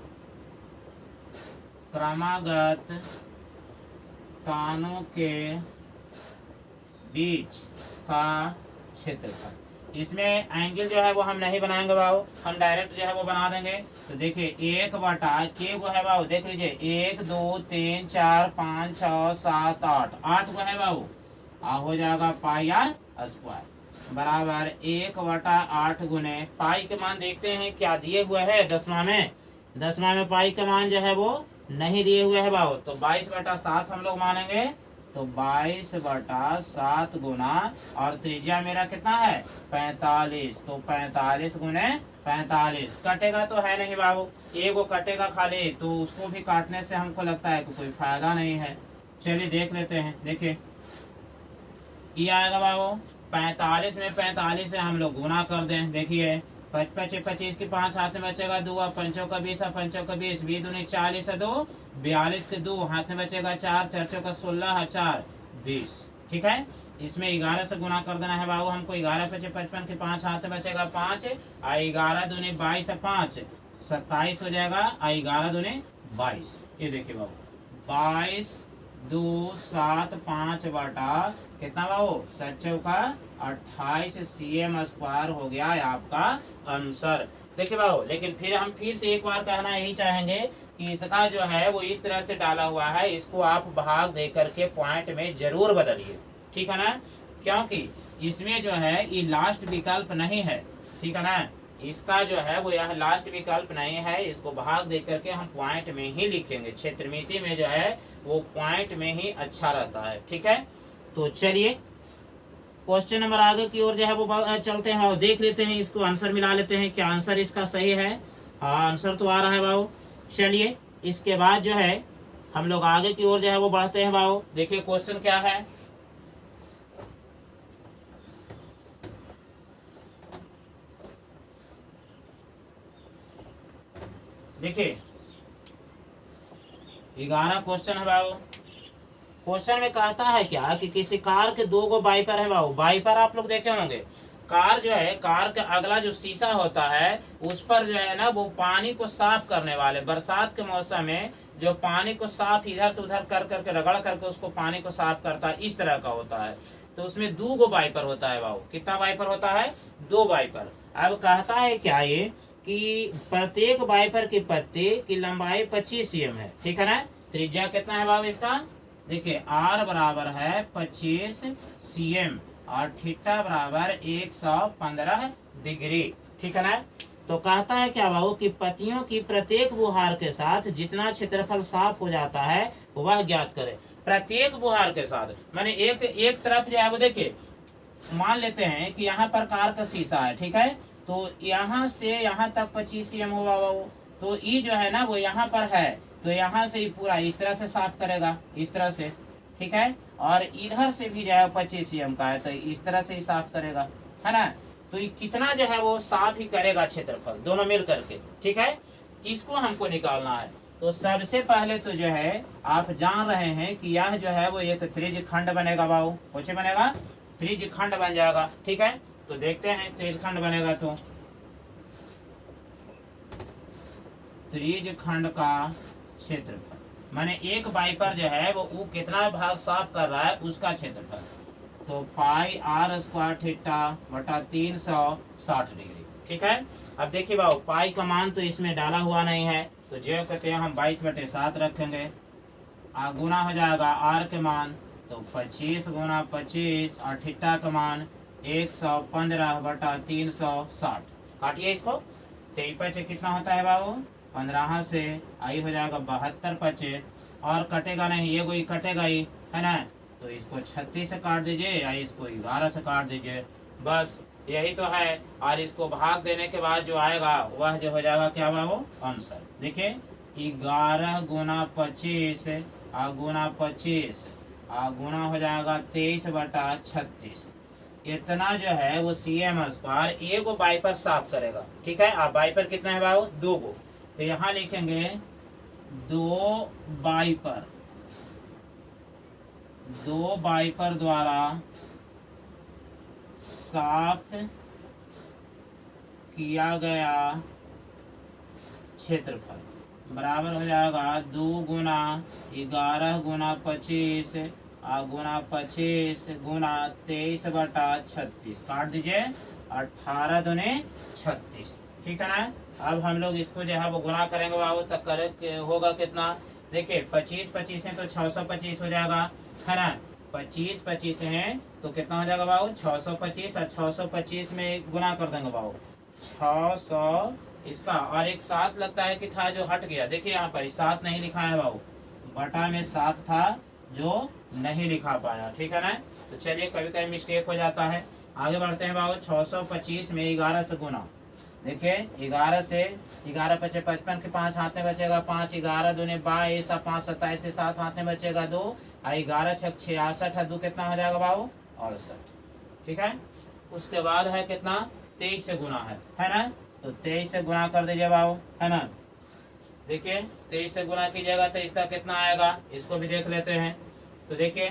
क्रमागत तानों के बीच का क्षेत्रफल। इसमें एंगल जो है वो हम नहीं बनाएंगे बाबू, हम डायरेक्ट जो है वो बना देंगे। तो देखिए 1 बटा के वो है बाबू, देख लीजिए 1 2 3 4 5 6 7 8 गो है बाबू, हो जाएगा पाई आर स्क्वायर बराबर 1 बटा 8 गुने पाई के मान देखते हैं क्या दिए हुए है 10वां में। 10वां में पाई के मान जो है वो नहीं दिए हुए है बाबू, तो 22 बटा 7 हम लोग मानेंगे। तो 22 बटा 7 गुना, और त्रिज्या मेरा कितना है? 45। तो 45 गुने 45 कटेगा तो है नहीं बाबू, एगो कटेगा खाली, तो उसको भी काटने से हमको लगता है कि कोई फायदा नहीं है। चलिए देख लेते हैं। देखिए ये आएगा बाबू 45 में 45 से हम लोग गुना कर दें। देखिए 25 25 की 5 हाथ में बचेगा 2, 5 का 20, 5 का 20, 20 दूनी 40 है 2, 42 के 2 हाथ में बचेगा 4, 4 का 16 4 20। ठीक है, इसमें 11 से गुना कर देना है बाबू हमको। 11 25 55 के 5 हाथ में बचेगा 5, 11 दूनी 22 5 27 हो जाएगा, 11 दूनी 22। ये देखिए बाबू 22 2 7 5 बटा कितना बाबू 7 का 28 cm स्क्वायर हो गया है आपका आंसर। देखिए बाबू, लेकिन फिर से एक बार कहना यही चाहेंगे कि इसका जो है वो इस तरह से डाला हुआ है, इसको आप भाग दे करके पॉइंट में जरूर बदलिए। ठीक है ना, क्योंकि इसमें जो है ये लास्ट विकल्प नहीं है। ठीक है ना, इसका जो है वो यह लास्ट विकल्प नहीं है, इसको भाग दे करके हम पॉइंट में ही लिखेंगे। क्षेत्रमिति में जो है वो पॉइंट में ही अच्छा रहता है। ठीक है, तो चलिए क्वेश्चन नंबर आगे की ओर जो है वो चलते हैं और देख लेते हैं, इसको आंसर मिला लेते हैं क्या आंसर इसका सही है। हाँ आंसर तो आ रहा है बाबू। चलिए इसके बाद जो है हम लोग आगे की ओर जो है वो बढ़ते हैं बाबू। देखिए क्वेश्चन क्या है। देखिए 11 क्वेश्चन है बाबू। क्वेश्चन में कहता है क्या कि किसी कार के 2 गो वाइपर है बाबू। वाइपर आप लोग देखे होंगे, कार जो है कार का अगला जो शीशा होता है उस पर जो है ना वो पानी को साफ करने वाले, बरसात के मौसम में जो पानी को साफ इधर से उधर कर करके रगड़ करके उसको पानी को साफ करता है, इस तरह का होता है। तो उसमें 2 वाइपर होता है बाबू। कितना वाइपर होता है? 2 वाइपर। अब कहता है क्या ये कि प्रत्येक वाइपर के पत्ते की लंबाई 25 cm है, ठीक है ना। त्रिज्या कितना है बाबू इसका? देखिए R बराबर है 25 cm और थीटा बराबर 115 डिग्री, ठीक है ना। तो कहता है क्या बाबू कि पत्तियों की प्रत्येक बुहार के साथ जितना क्षेत्रफल साफ हो जाता है वह ज्ञात करें। प्रत्येक बुहार के साथ माने एक तरफ जो है वो देखिए, मान लेते हैं कि यहाँ पर कार का शीशा है, ठीक है। तो यहाँ से यहाँ तक 25 cm होगा बाबू। तो ये जो है ना वो यहाँ पर है, तो यहाँ से ही पूरा इस तरह से साफ करेगा, इस तरह से, ठीक है। और इधर से भी जो है 25 cm का है, तो इस तरह से ही साफ करेगा, है ना। तो ये कितना जो है वो साफ ही करेगा क्षेत्रफल दोनों मिल करके, ठीक है। इसको हमको निकालना है। तो सबसे पहले तो जो है आप जान रहे हैं कि यह जो है वो एक त्रिज्य खंड बनेगा बाबू। कुछ बनेगा? त्रिज्य खंड बन जाएगा, ठीक है। तो देखते हैं त्रिज्य खंड बनेगा तो त्रिज्य खंड का क्षेत्रफल माने एक वाइपर जो है वो कितना भाग साफ कर रहा है उसका क्षेत्रफल। तो पाई r² थीटा बटा 360 डिग्री, ठीक है। अब देखिए बाबू पाई का मान तो इसमें डाला हुआ नहीं है, तो जो कहते हैं हम 22/7 रखेंगे। गुना हो जाएगा r के मान, तो 25 गुना 25 और थीटा का मान 115/360। काटिए इसको। 23 कितना होता है बाबू? 15 से आई हो जाएगा 72 और कटेगा नहीं, ये कोई कटेगा ही, है ना। तो इसको 36 से काट दीजिए या इसको 11 से काट दीजिए, बस यही तो है। और इसको भाग देने के बाद जो आएगा वह जो हो जाएगा क्या बाबू? आंसर। देखिए 11 गुना 25 गुना 25 गुना हो जाएगा 23/36। इतना जो है वो cm²। एक वाइपर साफ करेगा, ठीक है। अब वाइपर कितना है बाबू? 2 गो। तो यहाँ लिखेंगे 2 वाइपर द्वारा साफ किया गया क्षेत्रफल बराबर हो जाएगा 2 गुना 11 गुना 25 गुना 25 गुना 23/36। काट दीजिए, 18 दूने 36, ठीक है ना। अब हम लोग इसको जो है वो गुना करेंगे बाबू, तब करे होगा कितना? देखिए 25 है तो 625 हो जाएगा, है ना। 25 है तो कितना हो जाएगा बाबू? 625 और 625 में गुना कर देंगे बाबू 600 इसका। और एक 7 लगता है कि था जो हट गया, देखिए यहाँ पर 7 नहीं लिखा है बाबू, बटा में 7 था जो नहीं लिखा पाया, ठीक है ना। तो चलिए कभी कभी मिस्टेक हो जाता है। आगे बढ़ते हैं बाबू। 625 में 11 से गुना, देखिए 11 से 11 × 5 = 55 के 5 हाथ में बचेगा 5, 11 दूने 22 और 5 27 के 7 हाथ में बचेगा 2 और 11 × 6 = 66 और 2 कितना हो जाएगा बाबू? 68, ठीक है। उसके बाद है कितना? 23 से गुना है ना। तो 23 से गुना कर दीजिए बाबू, है ना। देखिए 23 से गुना कीजिएगा तो इसका कितना आएगा, इसको भी देख लेते हैं। तो देखिए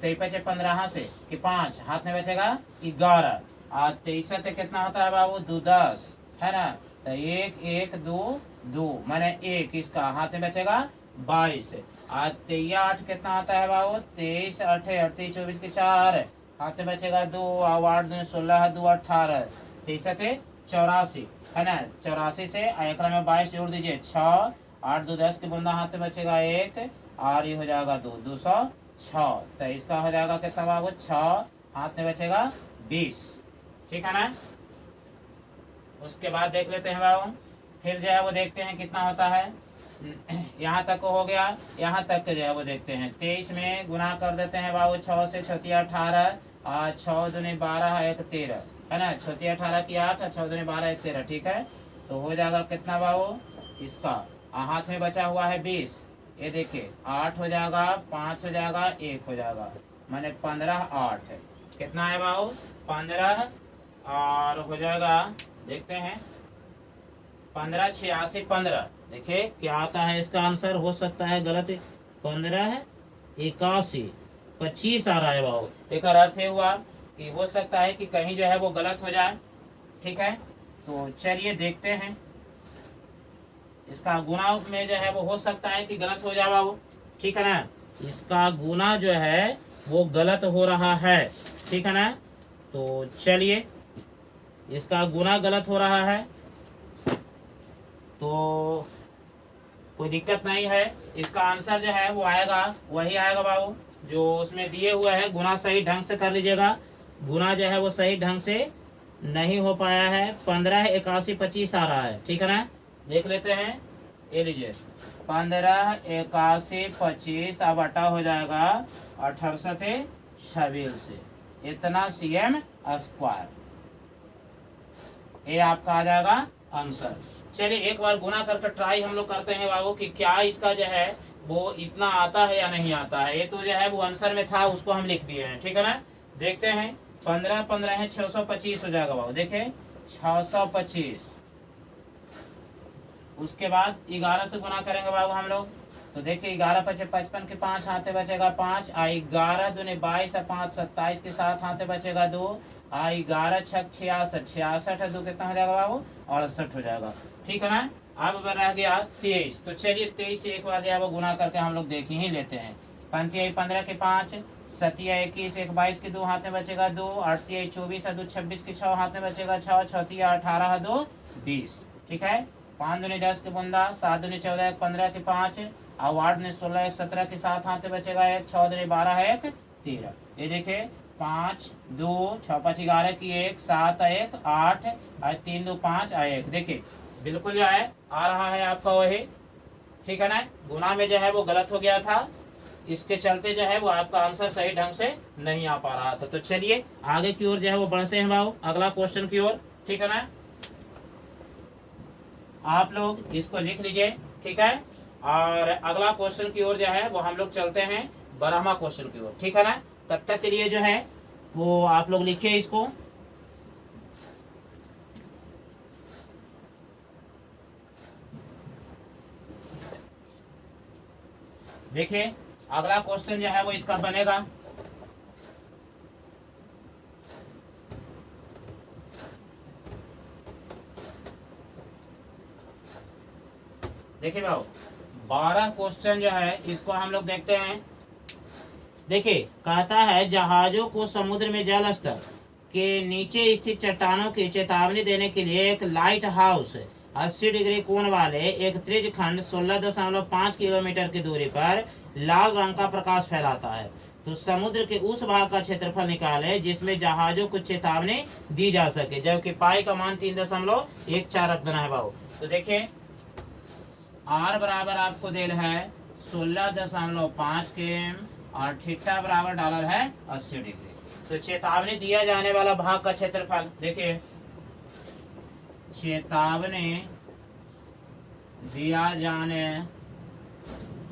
23 × 15 से कि 5 हाथ में बचेगा 11 और 23 से कितना होता है बाबू? 2 10, है ना। तो 1 1 2 2 माने 1, इसका हाथ में बचेगा 22 और 23 8 कितना होता है बाबू? 23 8 38 24 के 4 हाथ में बचेगा 2 और 8 2 16 2 18 23 84, है ना। 84 से एक में 22 जोड़ दीजिए 6 8 2 10 के बंदा हाथ में बचेगा 1 और ये हो जाएगा 2 206। तो इसका हो जाएगा कितना बाबू? 6 हाथ में बचेगा 20, ठीक है ना। उसके बाद देख लेते हैं बाबू, फिर जो है वो देखते हैं कितना होता है। यहाँ तक हो गया, यहाँ तक जो है वो देखते हैं। 23 में गुना कर देते हैं बाबू 6 से 6 18 और 6 दूने 12 1 13, है ना। 6 18 की 8 और 6 दूने 12 1 13, ठीक है। तो हो जाएगा कितना बाबू? इसका हाथ में बचा हुआ है 20, ये देखिए 8 हो जाएगा 5 हो जाएगा 1 हो जाएगा माने 15 8 है। कितना है बाबू? 15 और हो जाएगा, देखते हैं 15 86 15। देखिए क्या आता है इसका आंसर? हो सकता है गलत, 15 81 25 आ रहा है बाबू। एक अर्थ ये हुआ कि हो सकता है कि कहीं जो है वो गलत हो जाए, ठीक है। तो चलिए देखते हैं, इसका गुना में जो है वो हो सकता है कि गलत हो जाए बाबू, ठीक है ना। इसका गुना जो है वो गलत हो रहा है, ठीक है ना। तो चलिए, इसका गुना गलत हो रहा है तो कोई दिक्कत नहीं है। इसका आंसर जो है वो आएगा, वही आएगा बाबू जो उसमें दिए हुए है। गुना सही ढंग से कर लीजिएगा। गुना जो है वो सही ढंग से नहीं हो पाया है। 15 81 25 आ रहा है, ठीक है ना। देख लेते हैं, ये लीजिए 15 81 25 अब अटा हो जाएगा 68 26 से, इतना cm स्क्वायर, ये आपका आ जाएगा आंसर। चलिए एक बार गुना करके ट्राई हम लोग करते हैं बाबू कि क्या इसका जो है वो इतना आता है या नहीं आता है। ये तो जो है वो आंसर में था, उसको हम लिख दिए हैं, ठीक है ना। देखते हैं 15 15 है 625 हो जाएगा बाबू। देखें 625, उसके बाद 11 से गुना करेंगे बाबू हम लोग। तो देखिए 11 पचे 55 के 5 हाथे बचेगा 5, आई 11 दूने 22 है 5 27 के 7 हाथे बचेगा 2, आई 11 छक 66 66 है 2 कितना हो जाएगा बाबू 68 हो जाएगा, ठीक है ना। अब रह गया 23। तो चलिए 23 से एक बार जो है वो गुना करके हम लोग देख ही लेते हैं। 15 15 के 5, 7 21 1 22 के 2 हाथ में बचेगा 2, 8 24 है 2 26 के 6 हाथ में बचेगा 6, 6 18 है 2 20, ठीक है। 5 दूनी 10 के बुंदा, 7 दूनी 14 1 15 के 5, और 8 दूनी 16 1 17 के 7 हाथ में बचेगा 1, 6 दूनी 12 है 1 13। ये देखे 5 2 6 5 11 की 1 7 1 8 और 3 2 5 और 1। देखिए बिल्कुल जो है आ रहा है आपका वही, ठीक है ना। गुना में जो है वो गलत हो गया था, इसके चलते जो है वो आपका आंसर सही ढंग से नहीं आ पा रहा था। तो चलिए आगे की ओर जो है वो बढ़ते हैं बाबू, अगला क्वेश्चन की ओर, ठीक है ना। आप लोग इसको लिख लीजिए, ठीक है। और अगला क्वेश्चन की ओर जो है वो हम लोग चलते हैं 12वां क्वेश्चन की ओर, ठीक है ना। तब तक के लिए जो है वो आप लोग लिखिए इसको। देखिए अगला क्वेश्चन जो है वो इसका बनेगा, देखिए बाबू 12 क्वेश्चन जो है इसको हम लोग देखते हैं। देखिए कहता है जहाजों को समुद्र में जल स्तर के नीचे स्थित चट्टानों की चेतावनी देने के लिए एक लाइट हाउस 80 डिग्री कोण वाले एक त्रिज खंड 16.5 किलोमीटर की दूरी पर लाल रंग का प्रकाश फैलाता है। तो समुद्र के उस भाग का क्षेत्रफल निकाले जिसमें जहाजों को चेतावनी दी जा सके, जबकि पाई का मान 3.14 रख देना है बाबू। तो देखिए आर बराबर आपको दिल है 16.5 km और थीटा बराबर डॉलर है 80 डिग्री। तो चेतावनी दिया जाने वाला भाग का क्षेत्रफल, देखिए चेतावनी दिया जाने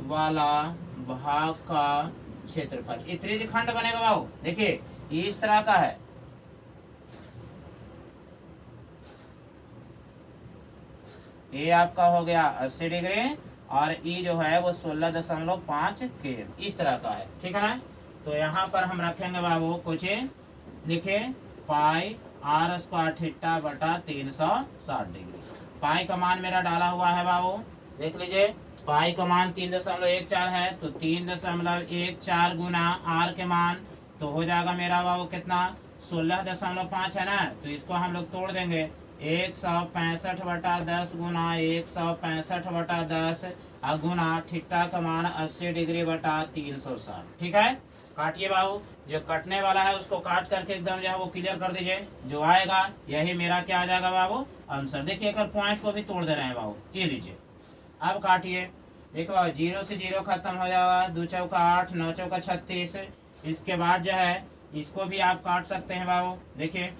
वाला भाग का क्षेत्रफल ये त्रिज खंड बनेगा बाबू। देखिए इस तरह का है, ये आपका हो गया 80 डिग्री और ई जो है वो 16.5 km इस तरह का है, ठीक है ना। तो यहाँ पर हम रखेंगे बाबू कुछ, लिखे पाई आर स्क्वायर थीटा बटा 360 डिग्री। पाई का मान मेरा डाला हुआ है बाबू, देख लीजिए पाई का मान 3.14 है, तो 3.14 गुना आर के मान तो हो जाएगा मेरा बाबू कितना 16.5 है ना। तो इसको हम लोग तोड़ देंगे 165/10 गुना 165/10 गुना थीटा का मान 80 डिग्री बटा 360, ठीक है। काटिए बाबू, जो कटने वाला है उसको काट करके एकदम जो है वो क्लियर कर दीजिए, जो आएगा यही मेरा क्या आ जाएगा बाबू आंसर। देखिए अगर पॉइंट को भी तोड़ दे रहे हैं बाबू, ये लीजिए अब काटिए। देखो 0 से 0 खत्म हो जाएगा, 2 चौका 8 9 चौका 36। इसके बाद जो है इसको भी आप काट सकते हैं बाबू। देखिए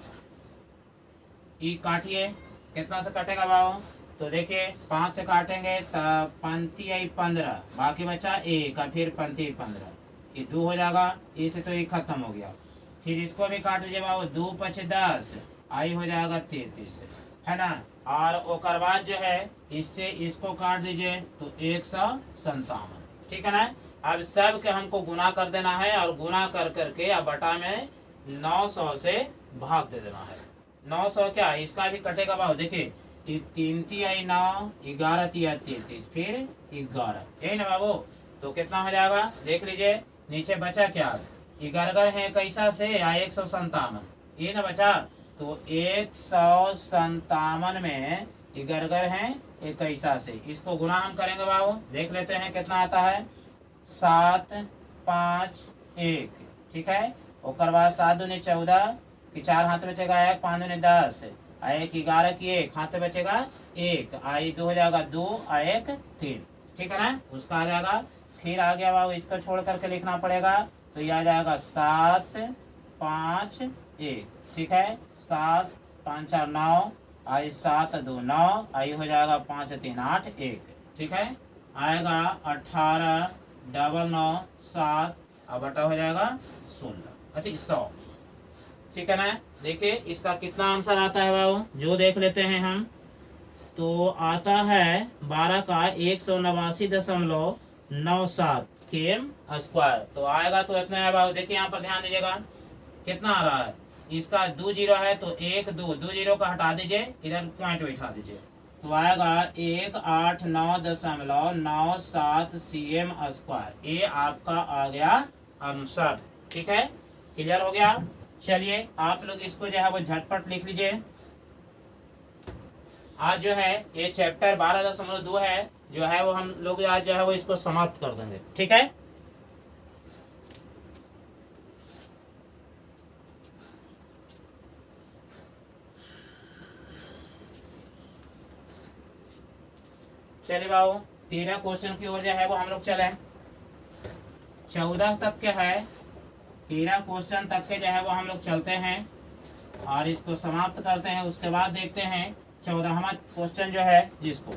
ई काटिए, कितना से कटेगा बाबू, तो देखिए 5 से काटेंगे तो पंक्ति आई 15, बाकी बचा 1 और फिर पंक्ति 15, ये 2 हो जाएगा, इसे तो ये खत्म हो गया। फिर इसको भी काट दीजिए बाबू, 2 5 10 आई हो जाएगा 33, है ना। और ओकर बाद जो है इससे इसको काट दीजिए तो 157, ठीक है ना। अब सब के हमको गुना कर देना है और गुना कर करके अब बटा में 900 से भाग दे देना है। 900 क्या इसका भी कटेगा बाबू, देखिए 3 3 आई 9, 11 3 33, फिर 11, यही ना बाबू। तो कितना हो जाएगा देख लीजिए। नीचे बचा क्या, 11 है कैसा से या 157, ये ना बचा। तो 157 में 11 है 21 से, इसको गुना हम करेंगे बाबू, देख लेते हैं कितना आता है। 7 5 1, ठीक है। और बाद 7 दूनी 14 की 4 हाथ बचेगा 1, 5 दूनी 10, 1 11 की 1 हाथ बचेगा 1, आई 2 हो जाएगा 2, 1 3, ठीक है ना। उसका आ जाएगा। फिर आ गया बाबू, इसको छोड़ करके लिखना पड़ेगा, तो ये आ जाएगा 7 5 1, ठीक है। 7 5 4 9, आई 7 2 9, आई हो जाएगा 5 3 8 1, ठीक है। आएगा 18 डबल 9 7, अब बटा हो जाएगा 16, अच्छा 100, ठीक है ना। देखिए इसका कितना आंसर आता है बाबू, जो देख लेते हैं हम। तो आता है 12 का 189.97 km स्क्वायर। तो आएगा तो इतना है बाबू। देखिए यहाँ पर ध्यान दीजिएगा कितना आ रहा है, इसका 2 जीरो है तो 1 2 2 जीरो का हटा दीजिए, इधर पॉइंट बैठा दीजिए, तो आएगा 189.97 cm स्क्वायर। ये आपका आ गया आंसर, ठीक है। क्लियर हो गया। चलिए आप लोग इसको जो है वो झटपट लिख लीजिए। आज जो है ये चैप्टर 12.2 है, जो है वो हम लोग आज जो है वो इसको समाप्त कर देंगे, ठीक है। चलिए बाबू 13 क्वेश्चन की ओर जो है वो हम लोग चले। 14 तक के है, 13 क्वेश्चन तक के जो है वो हम लोग चलते हैं और इसको समाप्त करते हैं। उसके बाद देखते हैं 14वां क्वेश्चन जो है जिसको